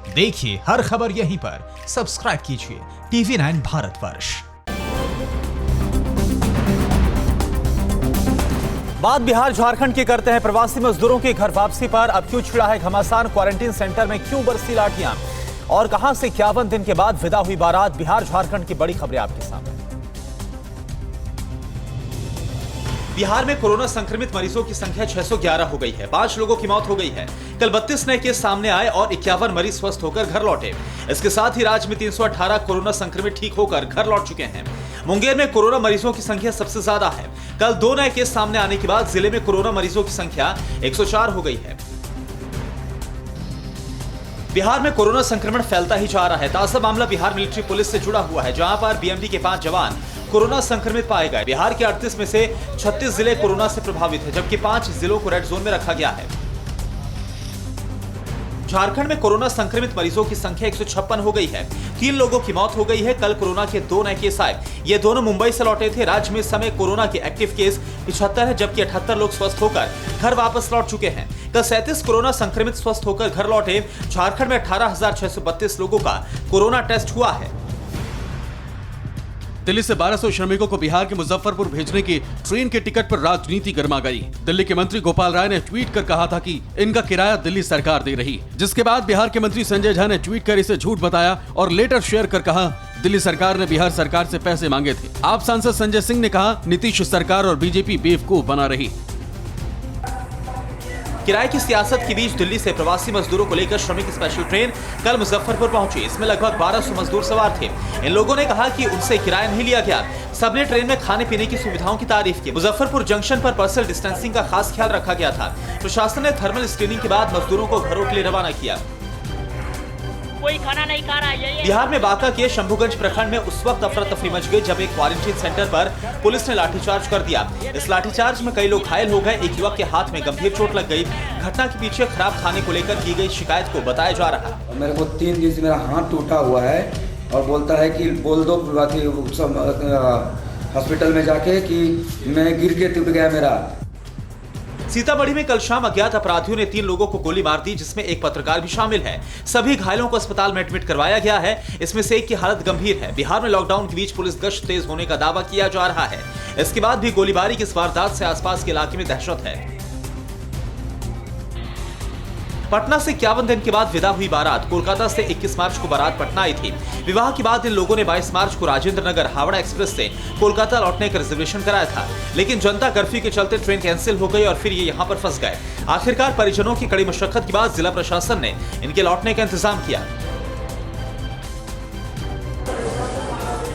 देखिए हर खबर यहीं पर, सब्सक्राइब कीजिए TV9 भारतवर्ष। बात बिहार झारखंड की करते हैं। प्रवासी मजदूरों की घर वापसी पर अब क्यों छिड़ा है घमासान? क्वारंटीन सेंटर में क्यों बरसी लाठियां? और कहां से 51 दिन के बाद विदा हुई बारात? बिहार झारखंड की बड़ी खबरें आपके सामने। बिहार में कोरोना संक्रमित मरीजों की संख्या 611 हो गई है। 5 लोगों की मौत हो गई है। कल 32 नए केस सामने आए और 51 मरीज स्वस्थ होकर घर लौटे। इसके साथ ही राज्य में 318 कोरोना संक्रमित ठीक होकर घर लौट चुके हैं। मुंगेर में कोरोना मरीजों की संख्या सबसे ज्यादा है। कल 2 नए केस सामने आने के बाद जिले में कोरोना मरीजों की संख्या 104 हो गई है। बिहार में कोरोना संक्रमण फैलता ही जा रहा है। ताजा मामला बिहार मिलिट्री पुलिस से जुड़ा हुआ है, जहां पर बीएमडी के 5 जवान कोरोना संक्रमित पाए गए। बिहार के 38 में से 36 जिले कोरोना से प्रभावित है, जबकि 5 जिलों को रेड जोन में रखा गया है। झारखंड में कोरोना संक्रमित मरीजों की संख्या 156 हो गई है। 3 लोगों की मौत हो गई है। कल कोरोना के 2 नए केस आए। ये दोनों मुंबई से लौटे थे। राज्य में इस समय कोरोना के एक्टिव केस 75 है, जबकि 78 लोग स्वस्थ होकर घर वापस लौट चुके हैं। कल 37 कोरोना संक्रमित स्वस्थ होकर घर लौटे। झारखंड में 18,632 लोगों का कोरोना टेस्ट हुआ है। दिल्ली से 1200 श्रमिकों को बिहार के मुजफ्फरपुर भेजने की ट्रेन के टिकट पर राजनीति गर्मा गई। दिल्ली के मंत्री गोपाल राय ने ट्वीट कर कहा था कि इनका किराया दिल्ली सरकार दे रही, जिसके बाद बिहार के मंत्री संजय झा ने ट्वीट कर इसे झूठ बताया और लेटर शेयर कर कहा दिल्ली सरकार ने बिहार सरकार से पैसे मांगे थे। आप सांसद संजय सिंह ने कहा नीतीश सरकार और बीजेपी बेवकूफ बना रही। किराए की सियासत के बीच दिल्ली से प्रवासी मजदूरों को लेकर श्रमिक स्पेशल ट्रेन कल मुजफ्फरपुर पहुंची। इसमें लगभग 1200 मजदूर सवार थे। इन लोगों ने कहा कि उनसे किराया नहीं लिया गया। सबने ट्रेन में खाने पीने की सुविधाओं की तारीफ की। मुजफ्फरपुर जंक्शन पर पर्सनल डिस्टेंसिंग का खास ख्याल रखा गया था। प्रशासन ने थर्मल स्क्रीनिंग के बाद मजदूरों को घरों के लिए रवाना किया। कोई खाना नहीं खा रहा है। बिहार में बांका के शंभुगंज प्रखंड में उस वक्त अफरा तफरी मच गई जब एक क्वारंटीन सेंटर पर पुलिस ने लाठीचार्ज कर दिया। इस लाठीचार्ज में कई लोग घायल हो गए। एक युवक के हाथ में गंभीर चोट लग गई। घटना के पीछे खराब खाने को लेकर की गई शिकायत को बताया जा रहा है। मेरे को 3 दिन से मेरा हाथ टूटा हुआ है और बोलता है कि बोल दो हॉस्पिटल में जाके कि मैं गिर के टूट गया मेरा। सीतामढ़ी में कल शाम अज्ञात अपराधियों ने 3 लोगों को गोली मार दी, जिसमें एक पत्रकार भी शामिल है। सभी घायलों को अस्पताल में एडमिट करवाया गया है। इसमें से एक की हालत गंभीर है। बिहार में लॉकडाउन के बीच पुलिस गश्त तेज होने का दावा किया जा रहा है। इसके बाद भी गोलीबारी की इस वारदात से आसपास के इलाके में दहशत है। पटना से 51 दिन के बाद विदा हुई बारात। कोलकाता से 21 मार्च को बारात पटना आई थी। विवाह के बाद इन लोगों ने 22 मार्च को राजेंद्र नगर हावड़ा एक्सप्रेस से कोलकाता लौटने का रिजर्वेशन कराया था, लेकिन जनता कर्फ्यू के चलते ट्रेन कैंसिल हो गई और फिर ये यहाँ पर फंस गए। आखिरकार परिजनों की कड़ी मशक्कत के बाद जिला प्रशासन ने इनके लौटने का इंतजाम किया।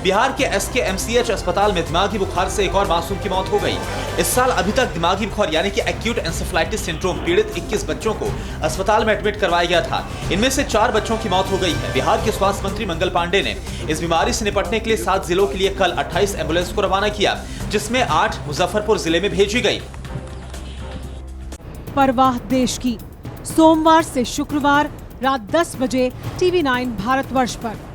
बिहार के SKMCH अस्पताल में दिमागी बुखार से एक और मासूम की मौत हो गई। इस साल अभी तक दिमागी बुखार यानी कि एक्यूट एंसेफेलाइटिस सिंड्रोम पीड़ित 21 बच्चों को अस्पताल में एडमिट करवाया गया था। इनमें से 4 बच्चों की मौत हो गई है। बिहार के स्वास्थ्य मंत्री मंगल पांडे ने इस बीमारी से निपटने के लिए 7 जिलों के लिए कल 28 एम्बुलेंस को रवाना किया, जिसमें 8 मुजफ्फरपुर जिले में भेजी गई। परवाह देश की, सोमवार से शुक्रवार रात 10 बजे TV9 भारतवर्ष पर।